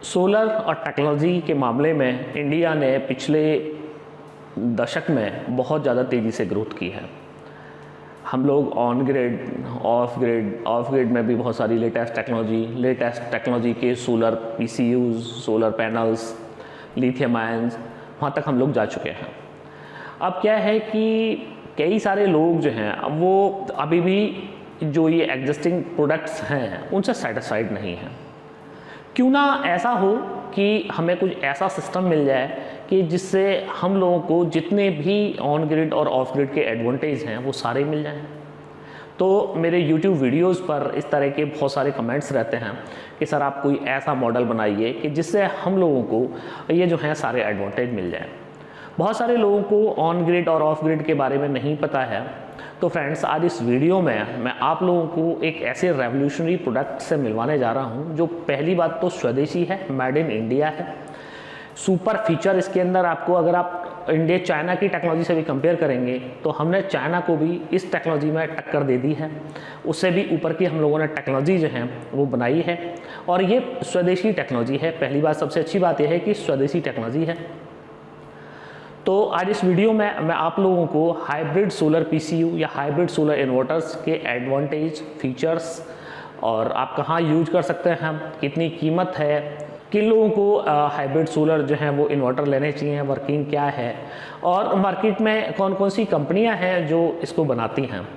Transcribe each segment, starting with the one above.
Solar और technology के मामले में इंडिया ने पिछले दशक में बहुत ज़्यादा तेज़ी से ग्रोथ की है। हम लोग ऑन ग्रिड, ऑफ ग्रिड में भी बहुत सारी लेटेस्ट टेक्नोलॉजी के solar PCUs, solar panels, lithium ions, वहाँ तक हम लोग जा चुके हैं। अब क्या है कि कई सारे लोग जो हैं अब वो अभी भी जो ये एग्जिस्टिंग प्रोडक्ट्स हैं उनसे सेटिस्फाइड नहीं हैं। क्यों ना ऐसा हो कि हमें कुछ ऐसा सिस्टम मिल जाए कि जिससे हम लोगों को जितने भी ऑन ग्रिड और ऑफ ग्रिड के एडवांटेज हैं वो सारे मिल जाएं। तो मेरे YouTube वीडियोस पर इस तरह के बहुत सारे कमेंट्स रहते हैं कि सर आप कोई ऐसा मॉडल बनाइए कि जिससे हम लोगों को ये जो हैं सारे एडवांटेज मिल जाएं। बहुत सारे लोगों को ऑन ग्रिड और ऑफ ग्रिड के बारे में नहीं पता है। तो फ्रेंड्स, आज इस वीडियो में मैं आप लोगों को एक ऐसे रेवोल्यूशनरी प्रोडक्ट से मिलवाने जा रहा हूं जो पहली बात तो स्वदेशी है, मेड इन इंडिया है। सुपर फीचर इसके अंदर आपको, अगर आप इंडिया चाइना की टेक्नोलॉजी से भी कंपेयर करेंगे तो हमने चाइना को भी इस टेक्नोलॉजी में टक्कर दे दी है। उससे भी ऊपर की हम लोगों ने टेक्नोलॉजी जो है वो बनाई है और ये स्वदेशी टेक्नोलॉजी है। पहली बात, सबसे अच्छी बात यह है कि स्वदेशी टेक्नोलॉजी है। तो आज इस वीडियो में मैं आप लोगों को हाइब्रिड सोलर पीसीयू या हाइब्रिड सोलर इन्वर्टर्स के एडवांटेज, फीचर्स और आप कहाँ यूज कर सकते हैं, कितनी कीमत है, किन लोगों को हाइब्रिड सोलर जो हैं वो इन्वर्टर लेने चाहिए, वर्किंग क्या है और मार्केट में कौन कौन सी कंपनियां हैं जो इसको बनाती हैं,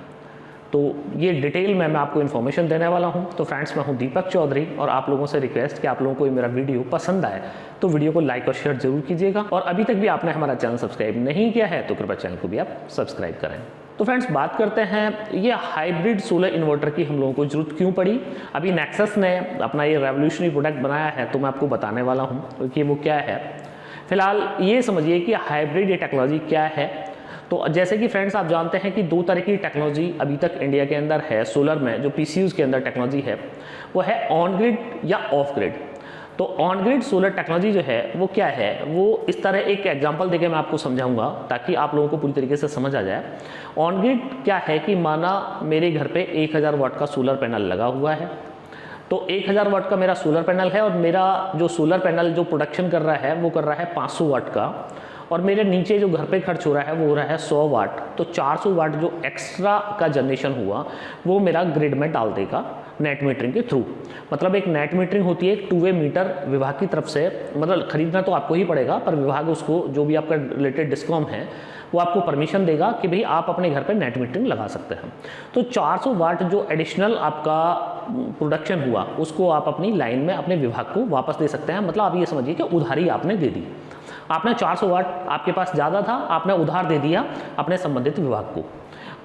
तो ये डिटेल में मैं आपको इन्फॉर्मेशन देने वाला हूं। तो फ्रेंड्स, मैं हूं दीपक चौधरी और आप लोगों से रिक्वेस्ट कि आप लोगों को ये मेरा वीडियो पसंद आए तो वीडियो को लाइक और शेयर जरूर कीजिएगा और अभी तक भी आपने हमारा चैनल सब्सक्राइब नहीं किया है तो कृपया चैनल को भी आप सब्सक्राइब करें। तो फ्रेंड्स, बात करते हैं ये हाइब्रिड सोलर इन्वर्टर की हम लोगों को जरूरत क्यों पड़ी। अभी नेक्सस ने अपना ये रेवोल्यूशनरी प्रोडक्ट बनाया है तो मैं आपको बताने वाला हूँ कि वो क्या है। फिलहाल ये समझिए कि हाइब्रिड ये टेक्नोलॉजी क्या है। तो जैसे कि फ्रेंड्स, आप जानते हैं कि दो तरह की टेक्नोलॉजी अभी तक इंडिया के अंदर है सोलर में, जो पीसीयूज़ के अंदर टेक्नोलॉजी है वो है ऑन ग्रिड या ऑफ ग्रिड। तो ऑन ग्रिड सोलर टेक्नोलॉजी जो है वो क्या है, वो इस तरह एक एग्जांपल देके मैं आपको समझाऊंगा ताकि आप लोगों को पूरी तरीके से समझ आ जाए। ऑन ग्रिड क्या है कि माना मेरे घर पे 1000 वाट का सोलर पैनल लगा हुआ है। तो 1000 वाट का मेरा सोलर पैनल है और मेरा जो सोलर पैनल जो प्रोडक्शन कर रहा है वो कर रहा है 500 वाट का, और मेरे नीचे जो घर पे खर्च हो रहा है वो हो रहा है 100 वाट। तो 400 वाट जो एक्स्ट्रा का जनरेशन हुआ वो मेरा ग्रिड में डाल देगा नेट मीटरिंग के थ्रू। मतलब एक नेट मीटरिंग होती है, एक 2 वे मीटर विभाग की तरफ से, मतलब खरीदना तो आपको ही पड़ेगा पर विभाग उसको, जो भी आपका रिलेटेड डिस्कॉम है वो आपको परमिशन देगा कि भाई आप अपने घर पे नेट मीटरिंग लगा सकते हैं। तो 400 वाट जो एडिशनल आपका प्रोडक्शन हुआ उसको आप अपनी लाइन में अपने विभाग को वापस दे सकते हैं। मतलब आप ये समझिए कि उधारी आपने दे दी। आपने 400 वाट, आपके पास ज़्यादा था, आपने उधार दे दिया अपने संबंधित विभाग को।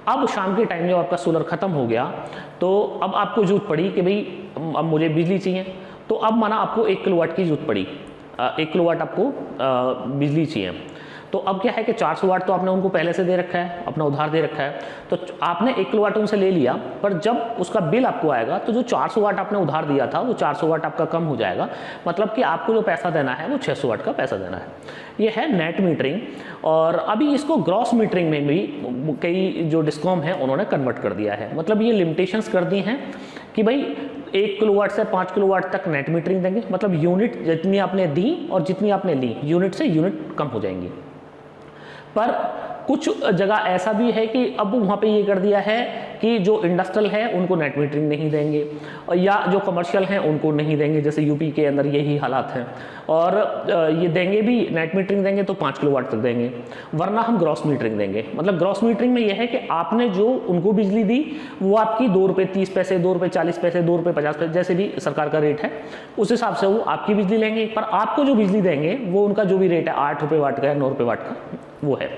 अब शाम के टाइम जब आपका सोलर ख़त्म हो गया तो अब आपको जरूरत पड़ी कि भाई अब मुझे बिजली चाहिए। तो अब माना आपको 1 किलोवाट की जरूरत पड़ी, 1 किलोवाट आपको बिजली चाहिए। तो अब क्या है कि 400 वाट तो आपने उनको पहले से दे रखा है, अपना उधार दे रखा है, तो आपने 1 किलोवाट उनसे ले लिया। पर जब उसका बिल आपको आएगा तो जो 400 वाट आपने उधार दिया था वो 400 वाट आपका कम हो जाएगा। मतलब कि आपको जो पैसा देना है वो 600 वाट का पैसा देना है। ये है नेट मीटरिंग। और अभी इसको ग्रॉस मीटरिंग में भी कई जो डिस्कॉम है उन्होंने कन्वर्ट कर दिया है। मतलब ये लिमिटेशंस कर दी हैं कि भाई 1 किलोवाट से 5 किलोवाट तक नेट मीटरिंग देंगे। मतलब यूनिट जितनी आपने दी और जितनी आपने ली, यूनिट से यूनिट कम हो जाएंगी। पर कुछ जगह ऐसा भी है कि अब वहाँ पे ये कर दिया है कि जो इंडस्ट्रियल है उनको नेट मीटरिंग नहीं देंगे और या जो कमर्शियल हैं उनको नहीं देंगे। जैसे यूपी के अंदर यही हालात हैं। और ये देंगे भी, नेट मीटरिंग देंगे तो 5 किलोवाट तक देंगे, वरना हम ग्रॉस मीटरिंग देंगे। मतलब ग्रॉस मीटरिंग में यह है कि आपने जो उनको बिजली दी वो आपकी 2 रुपये 30 पैसे, 2 रुपये 40 पैसे, 2 रुपये 50 पैसे, जैसे भी सरकार का रेट है उस हिसाब से वो आपकी बिजली लेंगे। पर आपको जो बिजली देंगे वो उनका जो भी रेट है 8 रुपये वाट का या 9 रुपये वाट का वो है।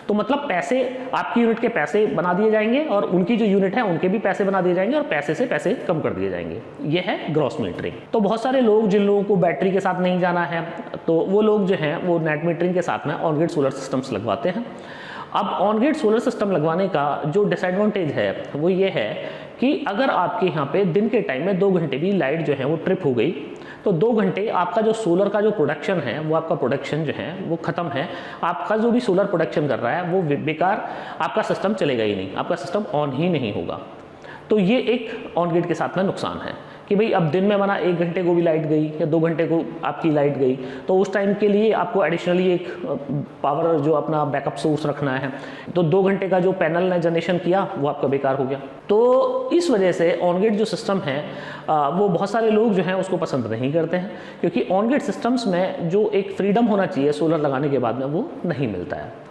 तो मतलब पैसे, आपकी यूनिट के पैसे बना दिए जाएंगे और उनकी जो यूनिट है उनके भी पैसे बना दिए जाएंगे और पैसे से पैसे कम कर दिए जाएंगे। ये है ग्रॉस मीटरिंग। तो बहुत सारे लोग, जिन लोगों को बैटरी के साथ नहीं जाना है, तो वो लोग जो हैं वो नेट मीटरिंग के साथ में ऑन ग्रिड सोलर सिस्टम्स लगवाते हैं। अब ऑन ग्रिड सोलर सिस्टम लगवाने का जो डिसएडवांटेज है वो ये है कि अगर आपके यहाँ पे दिन के टाइम में 2 घंटे भी लाइट जो है वो ट्रिप हो गई तो 2 घंटे आपका जो सोलर का जो प्रोडक्शन है वो आपका प्रोडक्शन जो है वो खत्म है। आपका जो भी सोलर प्रोडक्शन कर रहा है वो बेकार, आपका सिस्टम चलेगा ही नहीं, आपका सिस्टम ऑन ही नहीं होगा। तो ये एक ऑन ग्रिड के साथ में नुकसान है। कि भाई अब दिन में माना 1 घंटे को भी लाइट गई या 2 घंटे को आपकी लाइट गई, तो उस टाइम के लिए आपको एडिशनली एक पावर जो अपना बैकअप सोर्स रखना है, तो 2 घंटे का जो पैनल ने जनरेशन किया वो आपका बेकार हो गया। तो इस वजह से ऑन ग्रिड जो सिस्टम है वो बहुत सारे लोग जो हैं उसको पसंद नहीं करते हैं, क्योंकि ऑन ग्रिड सिस्टम्स में जो एक फ्रीडम होना चाहिए सोलर लगाने के बाद में वो नहीं मिलता है।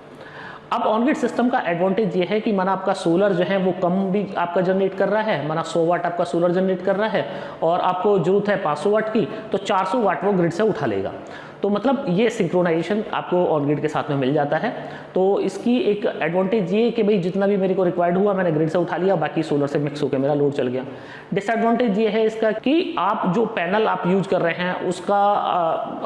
अब ऑन ग्रिड सिस्टम का एडवांटेज ये है कि माना आपका सोलर जो है वो कम भी आपका जनरेट कर रहा है, माना 100 वाट आपका सोलर जनरेट कर रहा है और आपको जरूरत है 500 वाट की, तो 400 वाट वो ग्रिड से उठा लेगा। तो मतलब ये सिंक्रोनाइजेशन आपको ऑन ग्रिड के साथ में मिल जाता है। तो इसकी एक एडवांटेज ये कि भाई जितना भी मेरे को रिक्वायर्ड हुआ मैंने ग्रिड से उठा लिया, बाकी सोलर से मिक्स होकर मेरा लोड चल गया। डिसएडवांटेज ये है इसका कि आप जो पैनल आप यूज कर रहे हैं उसका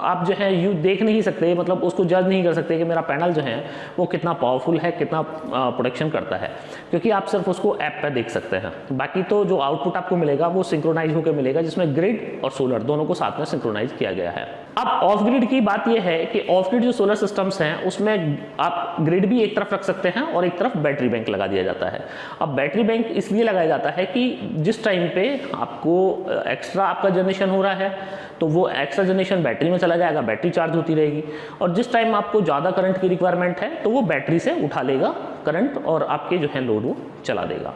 आप जो है यू देख नहीं सकते, मतलब उसको जज नहीं कर सकते कि मेरा पैनल जो है वो कितना पावरफुल है, कितना प्रोडक्शन करता है, क्योंकि आप सिर्फ उसको ऐप पे देख सकते हैं। बाकी तो जो आउटपुट आपको मिलेगा वो सिंक्रोनाइज होकर मिलेगा, जिसमें ग्रिड और सोलर दोनों को साथ में सिंक्रोनाइज किया गया है। अब ऑफ ग्रिड की बात यह है कि ऑफ ग्रिड जो सोलर सिस्टम्स हैं उसमें आप ग्रिड भी एक तरफ रख सकते हैं और एक तरफ बैटरी बैंक लगा दिया जाता है। अब बैटरी बैंक इसलिए लगाया जाता है कि जिस टाइम पे आपको एक्स्ट्रा आपका जनरेशन हो रहा है तो वो एक्स्ट्रा जनरेशन बैटरी में चला जाएगा, बैटरी चार्ज होती रहेगी, और जिस टाइम आपको ज़्यादा करंट की रिक्वायरमेंट है तो वो बैटरी से उठा लेगा करंट और आपके जो है लोड वो चला देगा।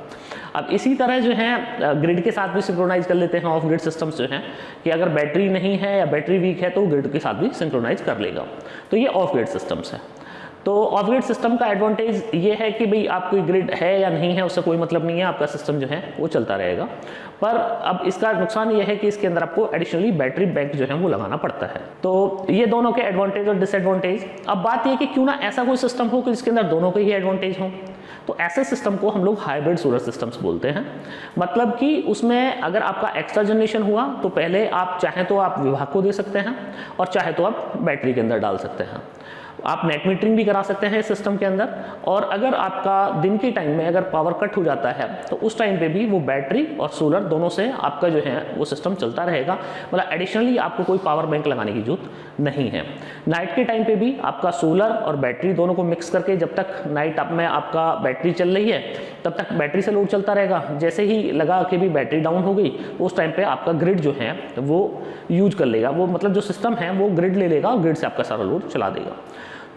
अब इसी तरह जो है ग्रिड के साथ भी सिंक्रोनाइज कर लेते हैं ऑफ ग्रिड सिस्टम्स जो हैं, कि अगर बैटरी नहीं है या बैटरी वीक है तो ग्रिड के साथ भी सिंक्रोनाइज कर लेगा। तो ये ऑफ ग्रिड सिस्टम्स है। तो ऑफ ग्रिड सिस्टम का एडवांटेज ये है कि भाई आपकी ग्रिड है या नहीं है उससे कोई मतलब नहीं है, आपका सिस्टम जो है वो चलता रहेगा। पर अब इसका नुकसान ये है कि इसके अंदर आपको एडिशनली बैटरी बैंक जो है वो लगाना पड़ता है। तो ये दोनों के एडवांटेज और डिसएडवांटेज। अब बात ये कि क्यों ना ऐसा कोई सिस्टम हो कि जिसके अंदर दोनों के ही एडवांटेज हों, तो ऐसे सिस्टम को हम लोग हाइब्रिड सोलर सिस्टम्स बोलते हैं। मतलब कि उसमें अगर आपका एक्स्ट्रा जनरेशन हुआ तो पहले आप चाहें तो आप विभाग को दे सकते हैं और चाहे तो आप बैटरी के अंदर डाल सकते हैं। आप नेट मीटरिंग भी करा सकते हैं इस सिस्टम के अंदर, और अगर आपका दिन के टाइम में अगर पावर कट हो जाता है तो उस टाइम पे भी वो बैटरी और सोलर दोनों से आपका जो है वो सिस्टम चलता रहेगा। मतलब एडिशनली आपको कोई पावर बैंक लगाने की जरूरत नहीं है। नाइट के टाइम पे भी आपका सोलर और बैटरी दोनों को मिक्स करके जब तक नाइट आप में आपका बैटरी चल रही है तब तक बैटरी से लोड चलता रहेगा। जैसे ही लगा कि भी बैटरी डाउन हो गई उस टाइम पे आपका ग्रिड जो है वो यूज कर लेगा, वो मतलब जो सिस्टम है वो ग्रिड ले लेगा और ग्रिड से आपका सारा लोड चला देगा।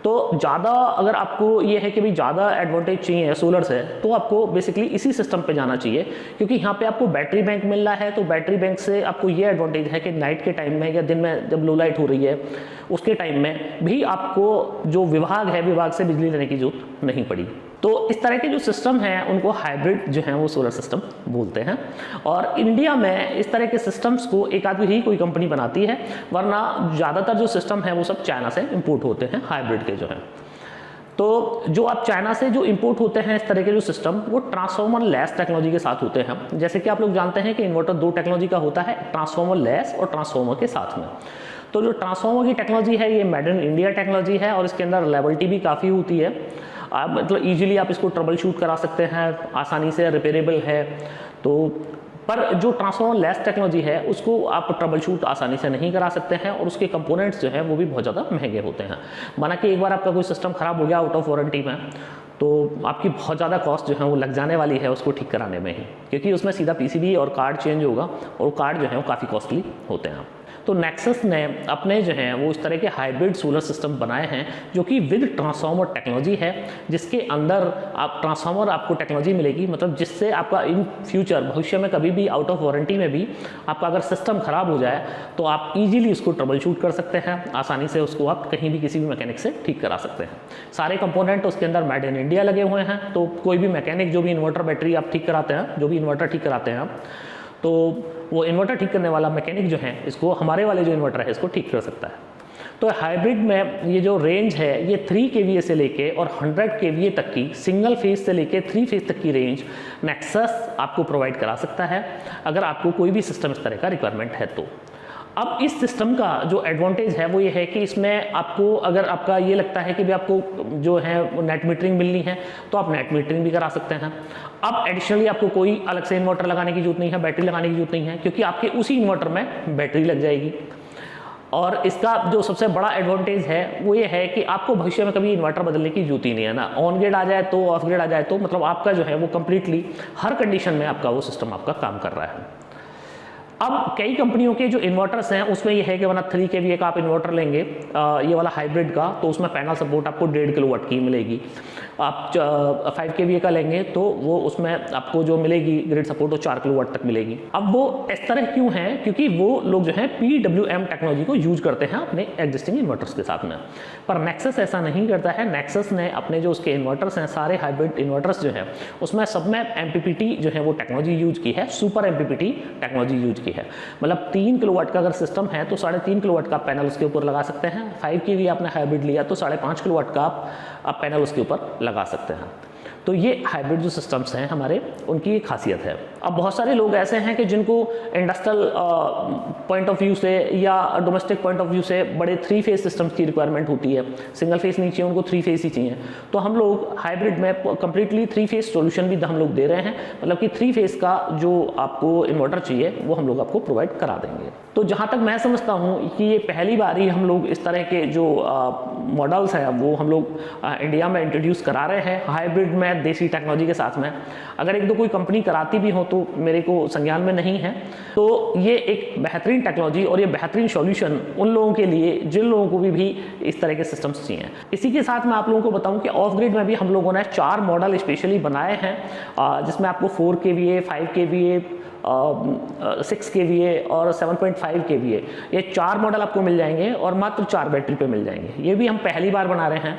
तो ज़्यादा अगर आपको ये है कि भाई ज़्यादा एडवांटेज चाहिए सोलर से तो आपको बेसिकली इसी सिस्टम पे जाना चाहिए, क्योंकि यहाँ पे आपको बैटरी बैंक मिल रहा है। तो बैटरी बैंक से आपको ये एडवांटेज है कि नाइट के टाइम में या दिन में जब लो लाइट हो रही है उसके टाइम में भी आपको जो विभाग है विभाग से बिजली लेने की जरूरत नहीं पड़ी। तो इस तरह के जो सिस्टम हैं उनको हाइब्रिड जो हैं वो सोलर सिस्टम बोलते हैं। और इंडिया में इस तरह के सिस्टम्स को एक आधी ही कोई कंपनी बनाती है, वरना ज़्यादातर जो सिस्टम है वो सब चाइना से इंपोर्ट होते हैं हाइब्रिड के जो हैं। तो जो आप चाइना से जो इंपोर्ट होते हैं इस तरह के जो सिस्टम वो ट्रांसफॉर्मर लेस टेक्नोलॉजी के साथ होते हैं। जैसे कि आप लोग जानते हैं कि इन्वर्टर 2 टेक्नोलॉजी का होता है, ट्रांसफॉर्मर लेस और ट्रांसफॉर्मर के साथ में। तो जो ट्रांसफॉर्मर की टेक्नोलॉजी है ये मेड इन इंडिया टेक्नोलॉजी है और इसके अंदर रिलायबिलिटी भी काफ़ी होती है। आप मतलब ईजिली आप इसको ट्रबल शूट करा सकते हैं, आसानी से रिपेयरेबल है। तो पर जो ट्रांसफॉर्मर लेस टेक्नोलॉजी है उसको आप ट्रबल शूट आसानी से नहीं करा सकते हैं और उसके कंपोनेंट्स जो हैं वो भी बहुत ज़्यादा महंगे होते हैं। माना कि एक बार आपका कोई सिस्टम ख़राब हो गया आउट ऑफ वारंटी में तो आपकी बहुत ज़्यादा कॉस्ट जो है वो लग जाने वाली है उसको ठीक कराने में ही, क्योंकि उसमें सीधा पीसीबी और कार्ड चेंज होगा और वो कार्ड जो है वो काफ़ी कॉस्टली होते हैं। तो नेक्सस ने अपने जो हैं वो इस तरह के हाइब्रिड सोलर सिस्टम बनाए हैं जो कि विद ट्रांसफॉर्मर टेक्नोलॉजी है, जिसके अंदर आप ट्रांसफॉर्मर आपको टेक्नोलॉजी मिलेगी, मतलब जिससे आपका इन फ्यूचर भविष्य में कभी भी आउट ऑफ वारंटी में भी आपका अगर सिस्टम ख़राब हो जाए तो आप इजीली उसको ट्रबल शूट कर सकते हैं, आसानी से उसको आप कहीं भी किसी भी मैकेनिक से ठीक करा सकते हैं। सारे कंपोनेंट उसके अंदर मेड इन इंडिया लगे हुए हैं। तो कोई भी मैकेनिक जो भी इन्वर्टर बैटरी आप ठीक कराते हैं, जो भी इन्वर्टर ठीक कराते हैं आप, तो वो इन्वर्टर ठीक करने वाला मैकेनिक जो है इसको हमारे वाले जो इन्वर्टर है इसको ठीक कर सकता है। तो हाइब्रिड में ये जो रेंज है ये 3 kVA से लेके और 100 kVA तक की सिंगल फेज से लेके 3 फेज तक की रेंज नेक्सस आपको प्रोवाइड करा सकता है अगर आपको कोई भी सिस्टम इस तरह का रिक्वायरमेंट है तो। अब इस सिस्टम का जो एडवांटेज है वो ये है कि इसमें आपको अगर आपका ये लगता है कि भी आपको जो है वो नेट मीटरिंग मिलनी है तो आप नेट मीटरिंग भी करा सकते हैं। अब एडिशनली आपको कोई अलग से इन्वर्टर लगाने की जरूरत नहीं है, बैटरी लगाने की जरूरत नहीं है, क्योंकि आपके उसी इन्वर्टर में बैटरी लग जाएगी। और इसका जो सबसे बड़ा एडवांटेज है वो ये है कि आपको भविष्य में कभी इन्वर्टर बदलने की जरूरत ही नहीं है ना, ऑन ग्रिड आ जाए तो ऑफ ग्रिड आ जाए तो मतलब आपका जो है वो कंप्लीटली हर कंडीशन में आपका वो सिस्टम आपका काम कर रहा है। अब कई कंपनियों के जो इन्वर्टर्स हैं उसमें ये है कि वरना 3 kVA का आप इन्वर्टर लेंगे ये वाला हाइब्रिड का, तो उसमें पैनल सपोर्ट आपको 1.5 किलोवाट की मिलेगी। आप 5 kVA का लेंगे तो वो उसमें आपको जो मिलेगी ग्रिड सपोर्ट वो 4 किलोवाट तक मिलेगी। अब वो इस तरह क्यों है, क्योंकि वो लोग जो है PWM टेक्नोलॉजी को यूज करते हैं अपने एग्जिस्टिंग इन्वर्टर्स के साथ में। पर नेक्सस ऐसा नहीं करता है। नेक्सस ने अपने जो उसके इन्वर्टर्स हैं सारे हाइब्रिड इन्वर्टर्स जो है उसमें सब में MPPT जो है वो टेक्नोलॉजी यूज की है, सुपर MPPT टेक्नोलॉजी यूज की है। मतलब 3 किलोवाट का अगर सिस्टम है तो 3.5 किलोवाट का पैनल उसके ऊपर लगा सकते हैं। 5 kVA आपने हाइब्रिड लिया तो 5.5 किलोवाट का आप पैनल उसके ऊपर लगा सकते हैं। तो ये हाइब्रिड जो सिस्टम्स हैं हमारे, उनकी एक खासियत है। अब बहुत सारे लोग ऐसे हैं कि जिनको इंडस्ट्रियल पॉइंट ऑफ व्यू से या डोमेस्टिक पॉइंट ऑफ व्यू से बड़े 3 फेज सिस्टम्स की रिक्वायरमेंट होती है, सिंगल फेज नहीं चाहिए उनको, 3 फेज ही चाहिए। तो हम लोग हाइब्रिड में कंप्लीटली 3 फेज सॉल्यूशन भी हम लोग दे रहे हैं, मतलब कि 3 फेज का जो आपको इन्वर्टर चाहिए वो हम लोग आपको प्रोवाइड करा देंगे। तो जहाँ तक मैं समझता हूँ कि ये पहली बार ही हम लोग इस तरह के जो मॉडल्स हैं वो हम लोग इंडिया में इंट्रोड्यूस करा रहे हैं हाइब्रिड में, देसी टेक्नोलॉजी के साथ में। अगर एक दो कोई कंपनी कराती भी हो तो मेरे को संज्ञान में नहीं है। तो ये एक बेहतरीन टेक्नोलॉजी और ये बेहतरीन सॉल्यूशन उन लोगों के लिए जिन लोगों को भी इस तरह के सिस्टम्स चाहिए। इसी के साथ मैं आप लोगों को बताऊं कि ऑफ ग्रिड में भी हम लोगों ने 4 मॉडल स्पेशली बनाए हैं, जिसमें आपको 4 kVA, 5 kVA, 6 kVA और 7.5 kVA ये 4 मॉडल आपको मिल जाएंगे और मात्र 4 बैटरी पे मिल जाएंगे। ये भी हम पहली बार बना रहे हैं।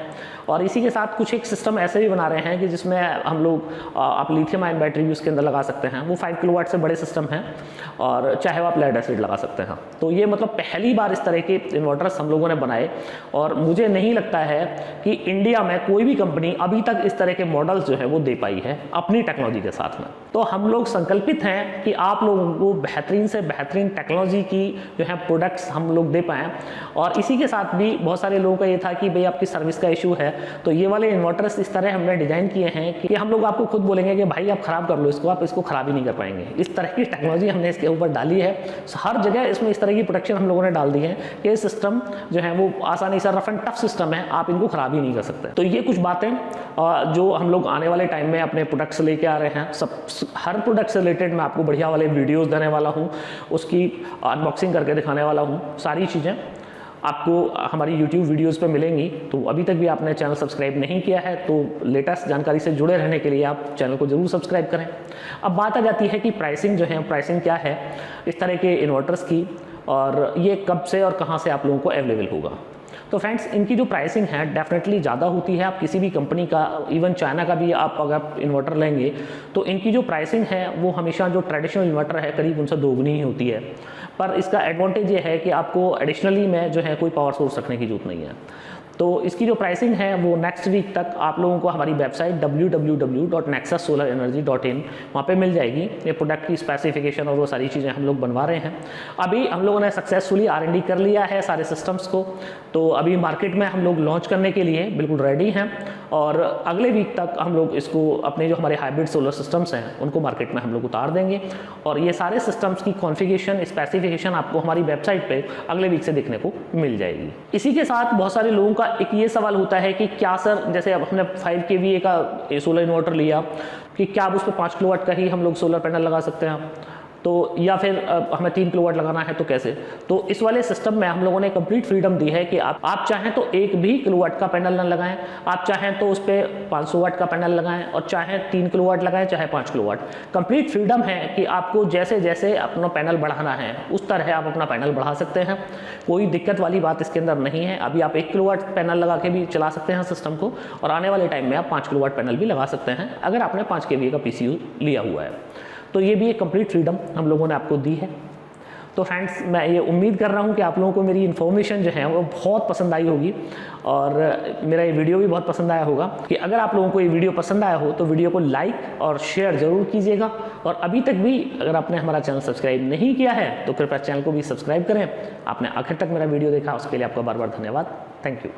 और इसी के साथ कुछ एक सिस्टम ऐसे भी बना रहे हैं कि जिसमें हम लोग आप लिथियम आयन बैटरी भी उसके अंदर लगा सकते हैं। वो 5 किलोवाट से बड़े सिस्टम हैं और चाहे वो आप लेड एसिड लगा सकते हैं। तो ये मतलब पहली बार इस तरह के इन्वर्टर्स हम लोगों ने बनाए और मुझे नहीं लगता है कि इंडिया में कोई भी कंपनी अभी तक इस तरह के मॉडल्स जो है वो दे पाई है अपनी टेक्नोलॉजी के साथ में। तो हम लोग संकल्पित हैं कि आप लोगों को बेहतरीन से बेहतरीन टेक्नोलॉजी की जो है प्रोडक्ट्स हम लोग दे पाएँ। और इसी के साथ भी बहुत सारे लोगों का ये था कि भाई आपकी सर्विस का इशू है, तो ये वाले इन्वर्टर्स इस तरह हमने डिजाइन किए हैं कि हम लोग आपको खुद बोलेंगे कि भाई आप खराब कर लो इसको, आप इसको खराब ही नहीं कर पाएंगे। इस तरह की टेक्नोलॉजी हमने इसके ऊपर डाली है। हर जगह इसमें इस तरह की प्रोटेक्शन हम लोगों ने डाल दी है कि सिस्टम जो है वो आसानी से रफ एंड टफ सिस्टम है, आप इनको खराब ही नहीं कर सकते। तो ये कुछ बातें जो हम लोग आने वाले टाइम में अपने प्रोडक्ट्स लेके आ रहे हैं, सब हर प्रोडक्ट से रिलेटेड मैं आपको बढ़िया वाले वीडियोस देने वाला हूँ, उसकी अनबॉक्सिंग करके दिखाने वाला हूँ। सारी चीज़ें आपको हमारी YouTube वीडियोस पे मिलेंगी। तो अभी तक भी आपने चैनल सब्सक्राइब नहीं किया है तो लेटेस्ट जानकारी से जुड़े रहने के लिए आप चैनल को ज़रूर सब्सक्राइब करें। अब बात आ जाती है कि प्राइसिंग जो है, प्राइसिंग क्या है इस तरह के इन्वर्टर्स की और ये कब से और कहाँ से आप लोगों को अवेलेबल होगा। तो फ्रेंड्स, इनकी जो प्राइसिंग है डेफिनेटली ज़्यादा होती है। आप किसी भी कंपनी का, इवन चाइना का भी आप अगर इन्वर्टर लेंगे तो इनकी जो प्राइसिंग है वो हमेशा जो ट्रेडिशनल इन्वर्टर है करीब उनसे दोगुनी ही होती है। पर इसका एडवांटेज ये है कि आपको एडिशनली में जो है कोई पावर सोर्स रखने की जरूरत नहीं है। तो इसकी जो प्राइसिंग है वो नेक्स्ट वीक तक आप लोगों को हमारी वेबसाइट www.nexussolarenergy.in वहाँ पे मिल जाएगी। ये प्रोडक्ट की स्पेसिफिकेशन और वो सारी चीज़ें हम लोग बनवा रहे हैं। अभी हम लोगों ने सक्सेसफुली R&D कर लिया है सारे सिस्टम्स को, तो अभी मार्केट में हम लोग लॉन्च करने के लिए बिल्कुल रेडी हैं और अगले वीक तक हम लोग इसको अपने जो हमारे हाइब्रिड सोलर सिस्टम्स हैं उनको मार्केट में हम लोग उतार देंगे और ये सारे सिस्टम्स की कॉन्फ़िगरेशन, स्पेसिफिकेशन आपको हमारी वेबसाइट पे अगले वीक से देखने को मिल जाएगी। इसी के साथ बहुत सारे लोगों का एक ये सवाल होता है कि क्या सर, जैसे अब हमने 5 kVA का सोलर इन्वर्टर लिया कि क्या अब उस पर 5 किलोवाट का ही हम लोग सोलर पैनल लगा सकते हैं, तो या फिर हमें 3 किलोवाट लगाना है तो कैसे। तो इस वाले सिस्टम में हम लोगों ने कंप्लीट फ्रीडम दी है कि आप चाहें तो 1 भी किलोवाट का पैनल ना लगाएं, आप चाहें तो उस पर 500 वाट का पैनल लगाएं और चाहें 3 किलोवाट लगाएं चाहे 5 किलोवाट। कंप्लीट फ्रीडम है कि आपको जैसे जैसे अपना पैनल बढ़ाना है उस तरह आप अपना पैनल बढ़ा सकते हैं। कोई दिक्कत वाली बात इसके अंदर नहीं है। अभी आप 1 किलोवाट पैनल लगा के भी चला सकते हैं सिस्टम को और आने वाले टाइम में आप 5 किलोवाट पैनल भी लगा सकते हैं अगर आपने 5 kVA का PCU लिया हुआ है। तो ये भी एक कंप्लीट फ्रीडम हम लोगों ने आपको दी है। तो फ्रेंड्स, मैं ये उम्मीद कर रहा हूँ कि आप लोगों को मेरी इन्फॉर्मेशन जो है वो बहुत पसंद आई होगी और मेरा ये वीडियो भी बहुत पसंद आया होगा। कि अगर आप लोगों को ये वीडियो पसंद आया हो तो वीडियो को लाइक और शेयर ज़रूर कीजिएगा और अभी तक भी अगर आपने हमारा चैनल सब्सक्राइब नहीं किया है तो कृपया चैनल को भी सब्सक्राइब करें। आपने आखिर तक मेरा वीडियो देखा उसके लिए आपका बार बार धन्यवाद। Thank you.